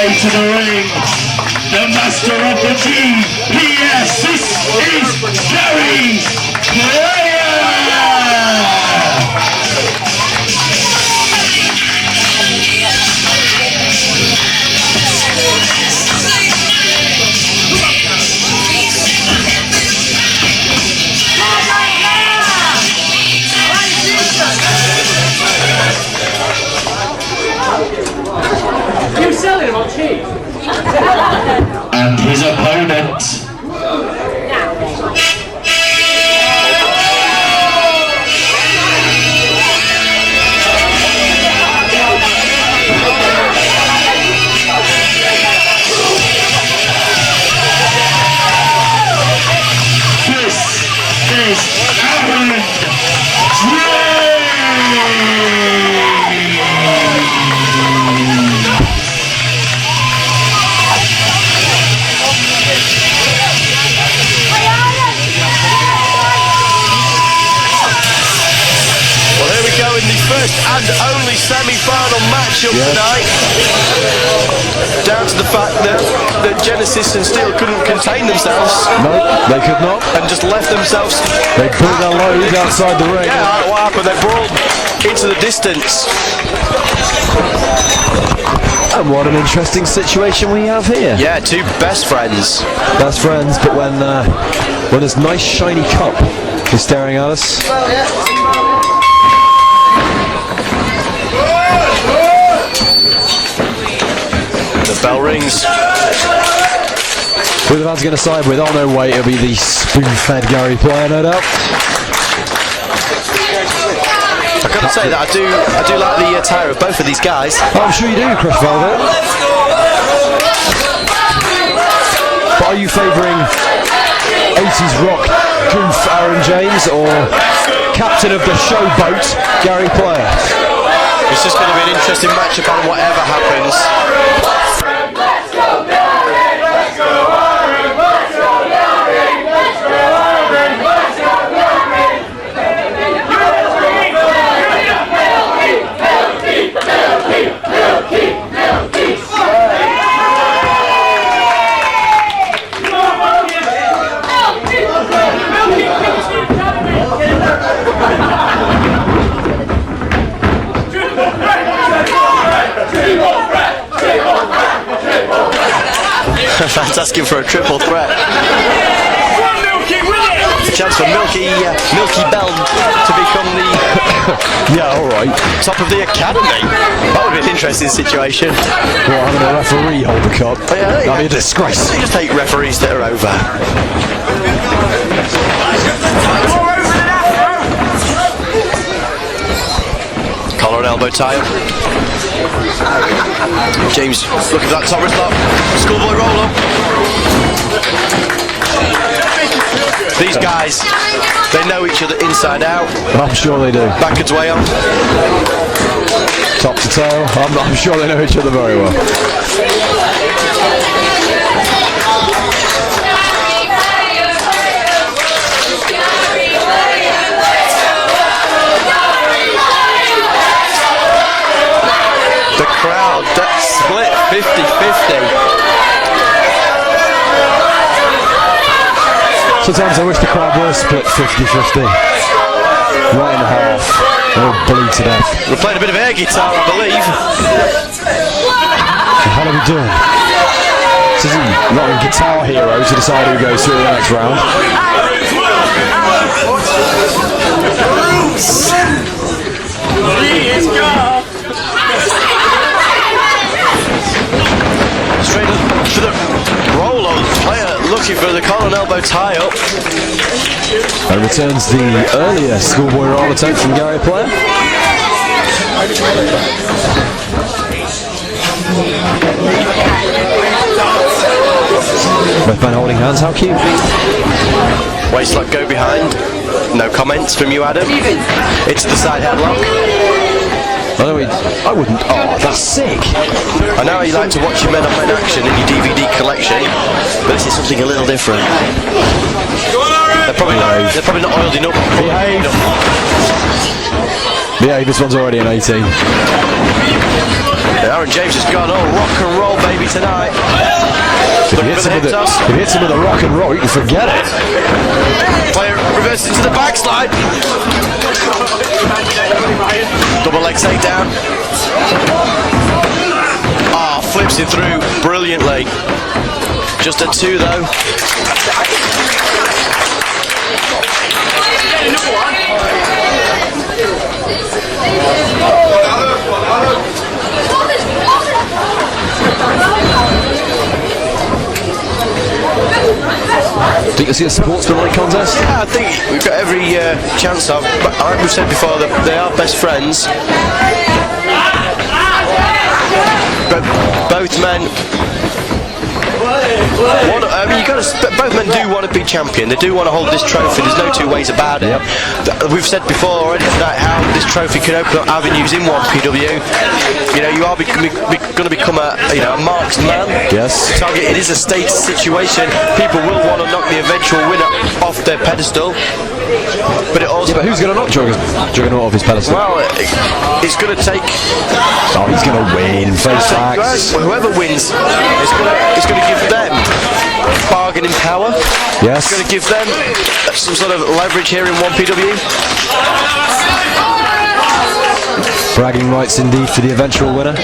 way to the ring, the master of the GPS. This is Gary Player. You selling them on cheap? And his opponent. This is Aaron first and only semi-final matchup tonight. Down to the fact that Genesis and Steel couldn't contain themselves. No, they could not. And just left themselves. They pulled their load outside the ring. Yeah, what happened? They brawled into the distance. And what an interesting situation we have here. Yeah, two best friends. Best friends, but when this nice shiny cup is staring at us. The bell rings. Who the fans going to side with? Oh no, wait, it'll be the spoon-fed Gary Player, no doubt. I've got to say that I do like the attire of both of these guys. Oh, I'm sure you do, Chris Velvet. But are you favouring 80s rock goof Aaron James or captain of the showboat Gary Player? It's just going to be an interesting matchup on whatever happens. That's asking for a triple threat. A chance for Milky Bell to become the yeah, all right, top of the academy. That would be an interesting situation. Well, having a referee hold the cup. Oh, yeah, that'd be a disgrace. You just hate referees that are over. Collar and elbow tie. James, look at that top wrist lock. Schoolboy roll up. These guys, they know each other inside out. I'm sure they do. Backwards way on. Top to tail. I'm sure they know each other very well. The crowd, that's split 50-50. Sometimes I wish the crowd were split 50-50. Right in half. They'll bleed to death. We're playing a bit of air guitar, I believe. How are we doing? This isn't not a Guitar Hero to decide who goes through the next round. Straight up for the roll on player, looking for the collar and elbow tie up. And returns the earlier schoolboy roll attempt from Gary Player. Both men holding hands, how cute. Waistlock go behind. No comments from you, Adam. It's the side headlock. I wouldn't. Oh, that's sick. I know you like to watch your men on men action in your DVD collection, but this is something a little different. They're probably not oiled enough. Behave, this one's already an 18. Yeah, Aaron James has gone all rock and roll, baby, tonight. If he hits him with a rock and roll, you can forget it. Player reverses into the backslide. Double leg takedown. Ah, flips it through brilliantly. Just a 2 though. Think you'll see a sportsmanlike contest? Yeah, I think we've got every chance of. But like we've said before, that they are best friends. But both men. Both men do want to be champion. They do want to hold this trophy. There's no two ways about it. We've said before already tonight how this trophy can open up avenues in 1PW. You know, you are going to become a marksman. Yes. Target. It is a status situation. People will want to knock the eventual winner off their pedestal. But it also. Yeah, but who's going to knock Juggernaught off his pedestal? Well, it's going to take. Oh, he's going to win. Face facts. Whoever wins is going to give them bargaining power. Yes. It's going to give them some sort of leverage here in 1PW. Bragging rights indeed for the eventual winner.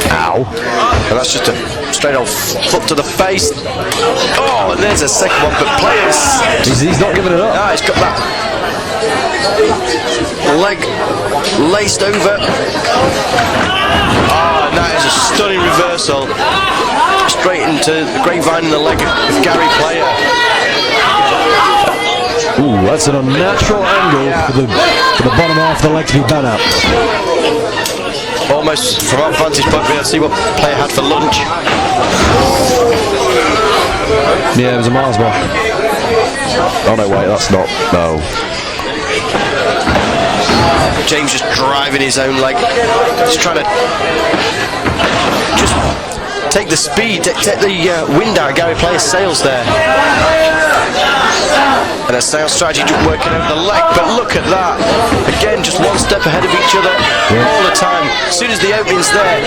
Ow. And that's just a straight old foot to the face. Oh, and there's a second one, but players. He's not giving it up. No, he's got that leg laced over. Oh, and that is a stunning reversal. Straight into the grapevine in the leg of Gary Player. Ooh, that's an unnatural angle for the bottom half of the leg to be bent out. Almost from our vantage point, we had to see what Player had for lunch. Yeah, it was a Mars bar. Oh no, wait, that's not. No. James just driving his own leg, just trying to take the speed, take the wind out of Gary Player's sails there. And a sales strategy working over the leg, but look at that. Again, just one step ahead of each other all the time. As soon as the opening's there,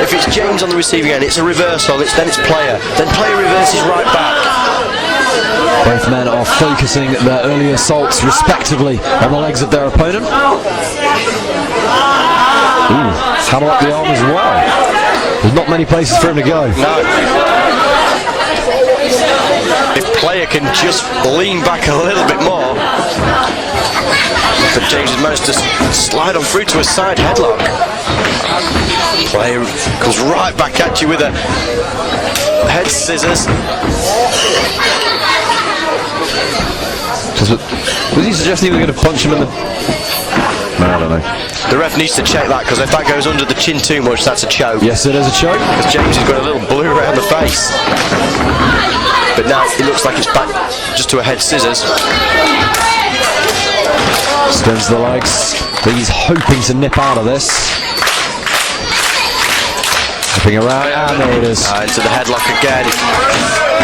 if it's James on the receiving end, it's a reversal, then it's Player. Then Player reverses right back. Both men are focusing their early assaults respectively on the legs of their opponent. Ooh, hammer up the arm as well. There's not many places for him to go. No. If Player can just lean back a little bit more. But James has managed to slide on through to a side headlock. Player comes right back at you with a head scissors. Was he suggesting he was going to punch him in the... No, I don't know. The ref needs to check that, because if that goes under the chin too much, that's a choke. Yes, it is a choke. Because James has got a little blue around the face. But now it looks like it's back just to a head scissors. Spins the legs. But he's hoping to nip out of this. Whipping around, and there it is. Into the headlock again.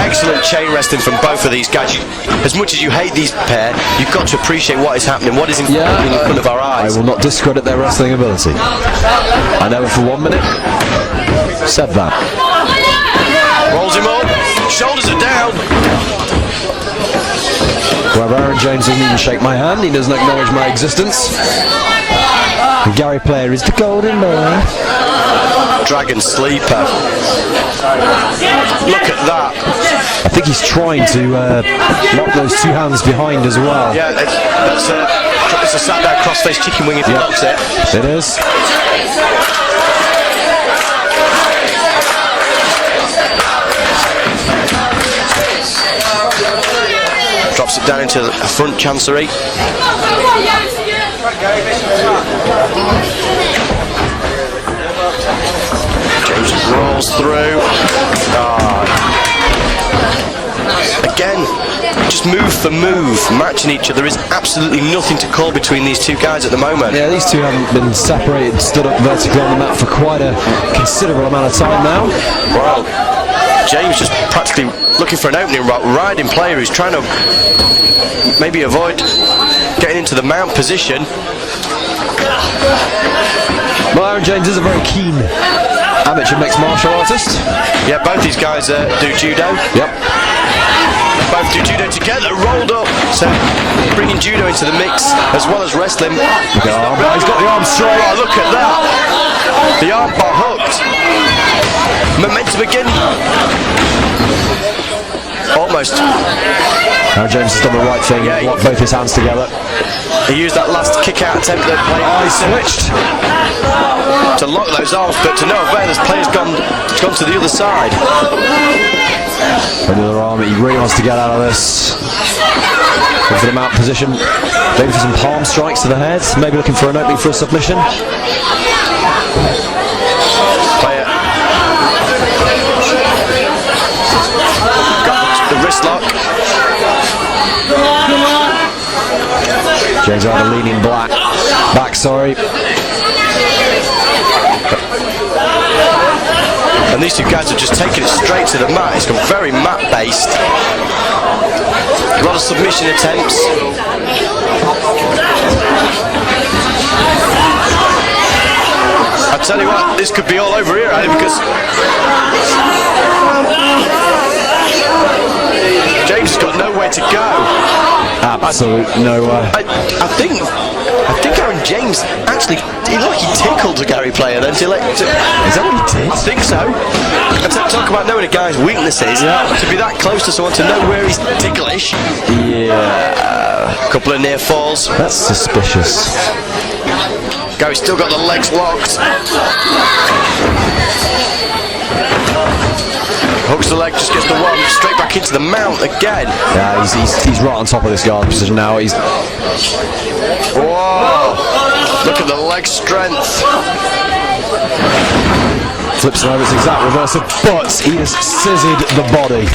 Excellent chain wrestling from both of these guys. As much as you hate these pair, you've got to appreciate what is happening, what is in front of our eyes. I will not discredit their wrestling ability. I never for 1 minute said that. Rolls him up, shoulders are down. Well, Aaron James doesn't even shake my hand, he doesn't acknowledge my existence. And Gary Player is the golden boy. Dragon sleeper. Look at that. I think he's trying to lock those two hands behind as well. Yeah, it's a sat down crossface chicken wing if he locks it. It is. Drops it down into a front chancery. James rolls through. Again, just move for move, matching each other. There is absolutely nothing to call between these two guys at the moment. Yeah, these two haven't been separated, stood up vertically on the mat for quite a considerable amount of time now. Well, James just practically looking for an opening, riding Player who's trying to maybe avoid getting into the mount position. Well, Aaron James is a very keen amateur mixed martial artist. Yeah, both these guys do judo. Yep. Both do judo together, rolled up. So bringing judo into the mix as well as wrestling. Look at arm bar. He's got the arm straight. Oh, look at that. The arm bar hooked. Momentum again. Almost. Aaron James has done the right thing. Yeah, Locked both his hands together. He used that last kick out attempt that played. Oh, he switched. To lock those arms, but to no avail, this player's gone to the other side. Another arm. He really wants to get out of this. Looking for the mount position. Maybe for some palm strikes to the head. Maybe looking for an opening for a submission. Player got the wrist lock. James either leaning back, sorry. And these two guys have just taken it straight to the mat. It's gone very mat-based. A lot of submission attempts. I tell you what, this could be all over here, Andy, because James has got nowhere to go. Absolutely nowhere. I think Aaron James actually, he tickled a Gary player then to let. Is that what he did? I think so. And to talk about knowing a guy's weaknesses, to be that close to someone, to know where he's ticklish. Yeah. A couple of near falls. That's suspicious. Gary's still got the legs locked. Hooks the leg, just gets the one straight back into the mount again. Yeah, he's right on top of this guard's position now. He's. Whoa! Look at the leg strength. Flips him over, it's exact reversal, but he has scissored the body.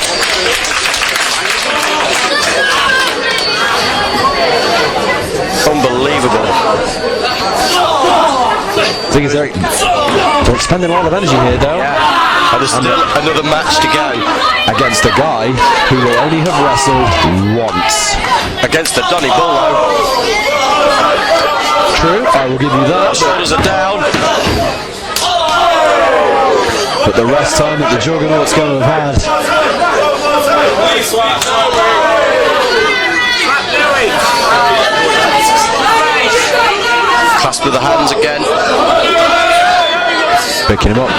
Unbelievable. Thing is, they're expending a lot of energy here, though. Yeah. And there's still another match to go. Against a guy who will only have wrestled once. Against the Donny Bullo. True, I will give you that. Shoulders are down. But the rest time that the Juggernaught's going to have had. Clasp with the hands again. Picking him up.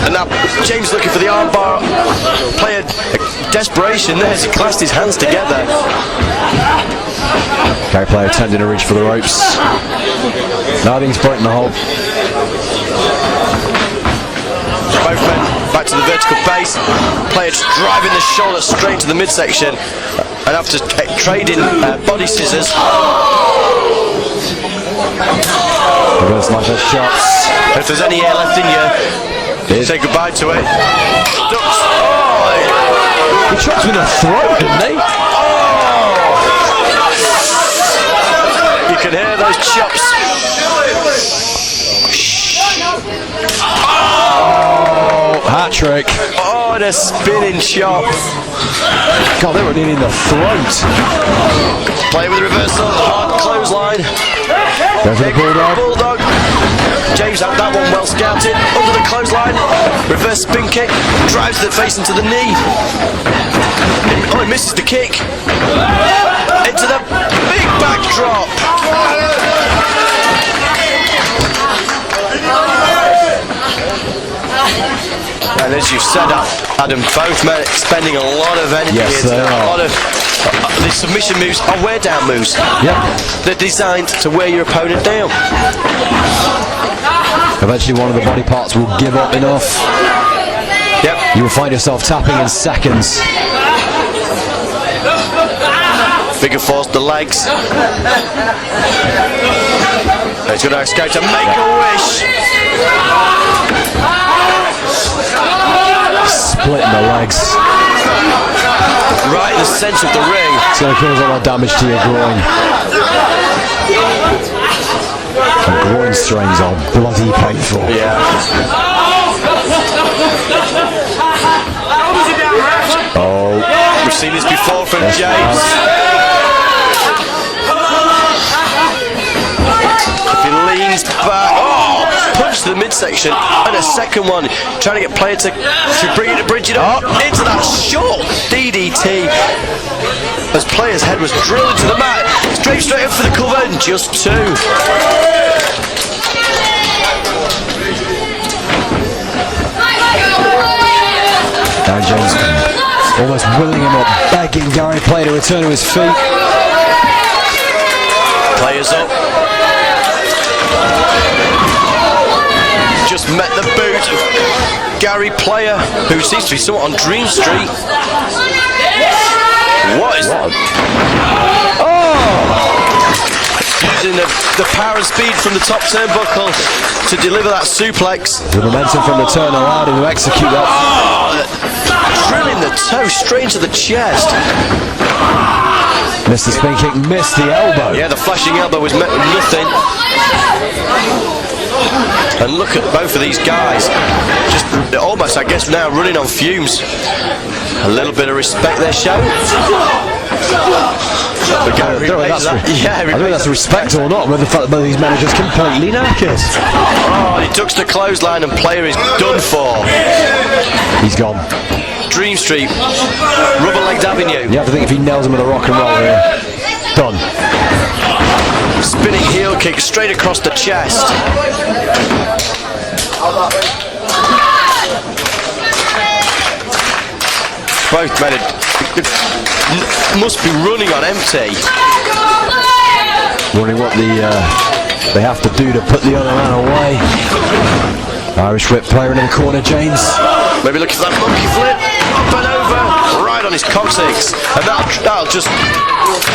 And now James looking for the armbar. Player desperation there as he clasped his hands together. Okay, player attempting to reach for the ropes. No, I think he's pointing the hole. Both men back to the vertical base. Player just driving the shoulder straight to the midsection. And after trading body scissors. Reverse line for shots. If there's any air left in you, say goodbye to it. Ducks. Oh, He chopped him in the throat, didn't he? you can hear those chops. Oh, hat trick. Oh, and a spinning chop. God, they were nearly in the throat. Play with reversal, hard clothesline. Go for the bulldog. Bulldog. James had that one well scouted. Under the clothesline. Reverse spin kick. Drives the face into the knee. Oh, he misses the kick. Into the big backdrop. And as you've said, Adam, both men expending a lot of energy Yes, here they tonight. are. A lot of these submission moves are wear down moves. Yep. They're designed to wear your opponent down. Eventually one of the body parts will give up enough. Yep. You will find yourself tapping in seconds. Figure fours the legs. He's going to go to make a wish. Splitting the legs. Right in the centre of the ring. It's going to cause a lot of damage to your groin. And groin strains are bloody painful. Yeah. Oh, We've seen this before from James. If he to the midsection, and a second one, trying to get player to bring it to bridge it up into that short DDT. As player's head was drilled into the mat, straight up for the cover, and just two. Aaron James almost willing him up, begging Gary Player to return to his feet. Players up. Just met the boot of Gary Player, who seems to be somewhat on Dream Street. What is that? Oh! Using the power and speed from the top turnbuckle to deliver that suplex. The momentum from the turn allowed him to execute that. Drilling the toe straight into the chest. Missed the spin kick, missed the elbow. Yeah, the flashing elbow was met with nothing. And look at both of these guys, just almost, I guess, now running on fumes. A little bit of respect they're showing. I don't know if that's respect or not, but the fact that both these men are just completely knackered. Oh, he ducks the clothesline and Player is done for. He's gone. Dream Street, rubber-legged Avenue. You have to think if he nails him with a rock and roll here. Done. Spinning heel kick straight across the chest. Both men must be running on empty. Wondering what they have to do to put the other man away. Irish whip Player into the corner, James. Maybe looking for that monkey flip. Up and over. Right on his coccyx. And that'll just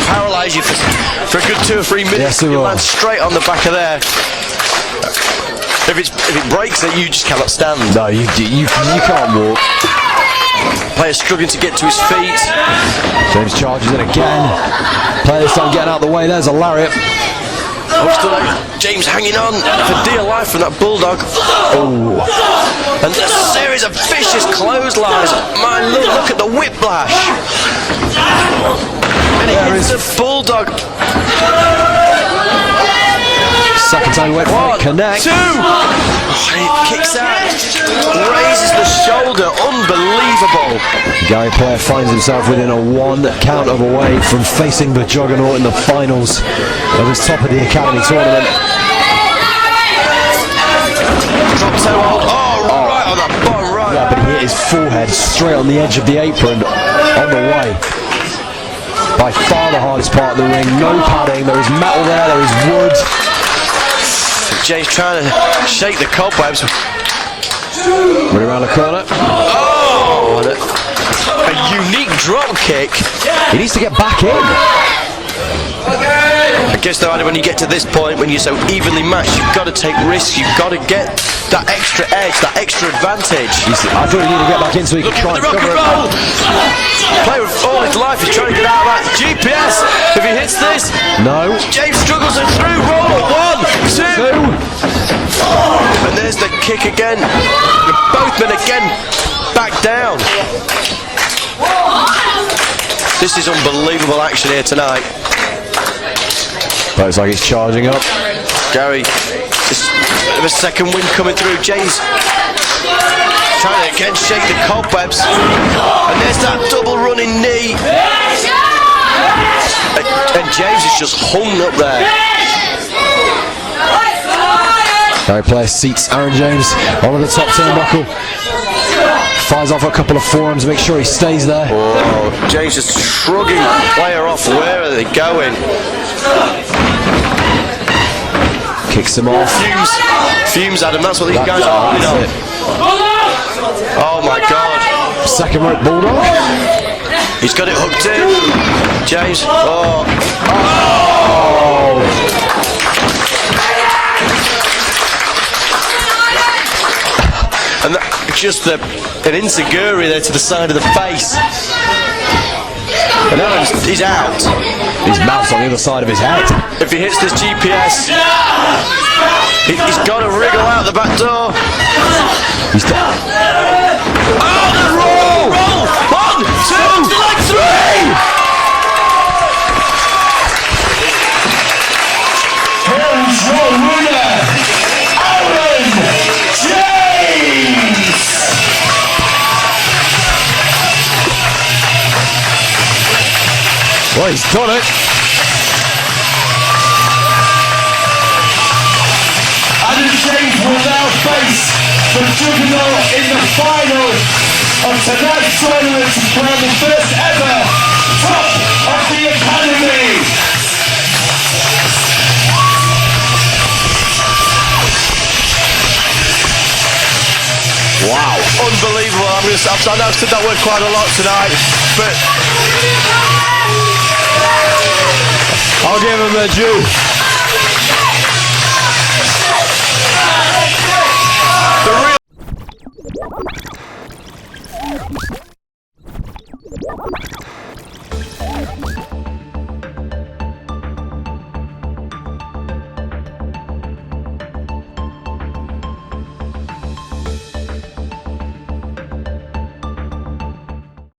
paralyse you for a good 2 or 3 minutes. Yes, it will. Land straight on the back of there. If it breaks it, you just cannot stand. No, you can't walk. Player struggling to get to his feet. James charges it again. Player this time getting out of the way. There's a lariat. James hanging on for dear life from that bulldog. Oh. And a series of vicious clotheslines. My lord, look at the whiplash. And he hits the bulldog. Second time went for it, connect. 2. Oh, and he kicks out, raises the shoulder, unbelievable. Gary Player finds himself within a 1 count of away from facing the Juggernaught in the finals of his top of the Academy tournament. Drop toe hold. Oh, right on that bottom right. Yeah, but he hit his forehead straight on the edge of the apron on the way. By far the hardest part of the ring. No padding. There is metal there. There is wood. James trying to shake the cobwebs. Running around the corner. Oh, a unique drop kick. He needs to get back in. I guess though, when you get to this point, when you're so evenly matched, you've got to take risks. You've got to get that extra edge, that extra advantage. I thought he needed to get back in so he could try and the rock cover and roll. it. Player with all his life is trying to get out of that GPS. If he hits this, no. James struggles it through. Roll. 1, 2. And there's the kick again. Both men again back down. This is unbelievable action here tonight. Looks like he's charging up. Gary, just a second wind coming through. James trying to again shake the cobwebs. And there's that double running knee. And James is just hung up there. Gary Player seats Aaron James onto the top turnbuckle. Fires off a couple of forearms, make sure he stays there. Oh, James is shrugging Player off. Where are they going? Kicks him off. Fumes, Adam. That's what these guys are holding on. Oh my God. Second rope bulldog. He's got it hooked in. James. Oh. And that, just an enziguri there to the side of the face. And now he's out. His mouth's on the other side of his head. If he hits this GPS, he's got to wriggle out the back door. He's down. Oh, the roll! 1, 2, 3! Here's your winner, Aaron Well, he's done it. Adam James will now face the Juggernaught in the final of tonight's tournament to crown the first ever top of the academy. Wow, unbelievable. I know I've said that word quite a lot tonight, but I'll give him their due.